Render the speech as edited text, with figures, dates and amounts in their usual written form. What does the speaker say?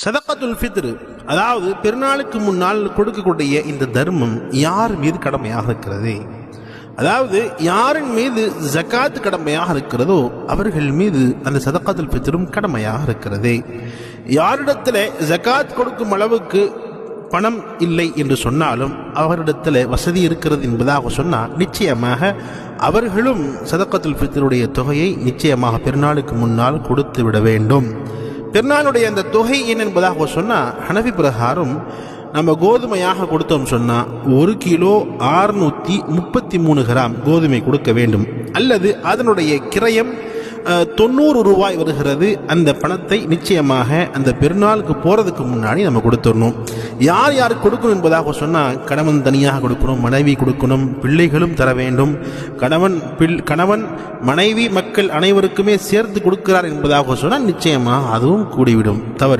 சதகத்துல் ஃபித்ர், அதாவது பெருநாளுக்கு முன்னால் கொடுக்கக்கூடிய இந்த தர்மம் யார் மீது கடமையாக இருக்கிறது? அதாவது யாரின் மீது ஜகாத் கடமையாக இருக்கிறதோ அவர்கள் மீது அந்த சதகத்துல் ஃபித்ரும் கடமையாக இருக்கிறது. யாரிடத்தில் ஜகாத் கொடுக்கும் அளவுக்கு பணம் இல்லை என்று சொன்னாலும் அவரிடத்தில் வசதி இருக்கிறது என்பதாக சொன்னால் நிச்சயமாக அவர்களும் சதகத்துல் ஃபித்ருடைய தொகையை நிச்சயமாக பெருநாளுக்கு முன்னால் கொடுத்து விட வேண்டும். பெருநாளுடைய அந்த தொகை என்ன என்பதாக சொன்னால் ஹனஃபி பிரகாரம் நம்ம கோதுமையாக கொடுத்தோம் சொன்னால் 1 கிலோ 633 கிராம் கோதுமை கொடுக்க வேண்டும், அல்லது அதனுடைய கிரயம் 90 ரூபாய் வருகிறது. அந்த பணத்தை நிச்சயமாக அந்த பெருநாளுக்கு போகிறதுக்கு முன்னாடி நம்ம கொடுத்துடணும். யார் யாருக்கு கொடுக்கணும் என்பதாக சொன்னால் கணவன் தனியாக கொடுக்கணும், மனைவி கொடுக்கணும், பிள்ளைகளும் தர வேண்டும். கணவன் மனைவி மக்கள் அனைவருக்குமே சேர்த்து கொடுக்கிறார் என்பதாக சொன்னால் நிச்சயமாக அதுவும் கூடிவிடும். தவறு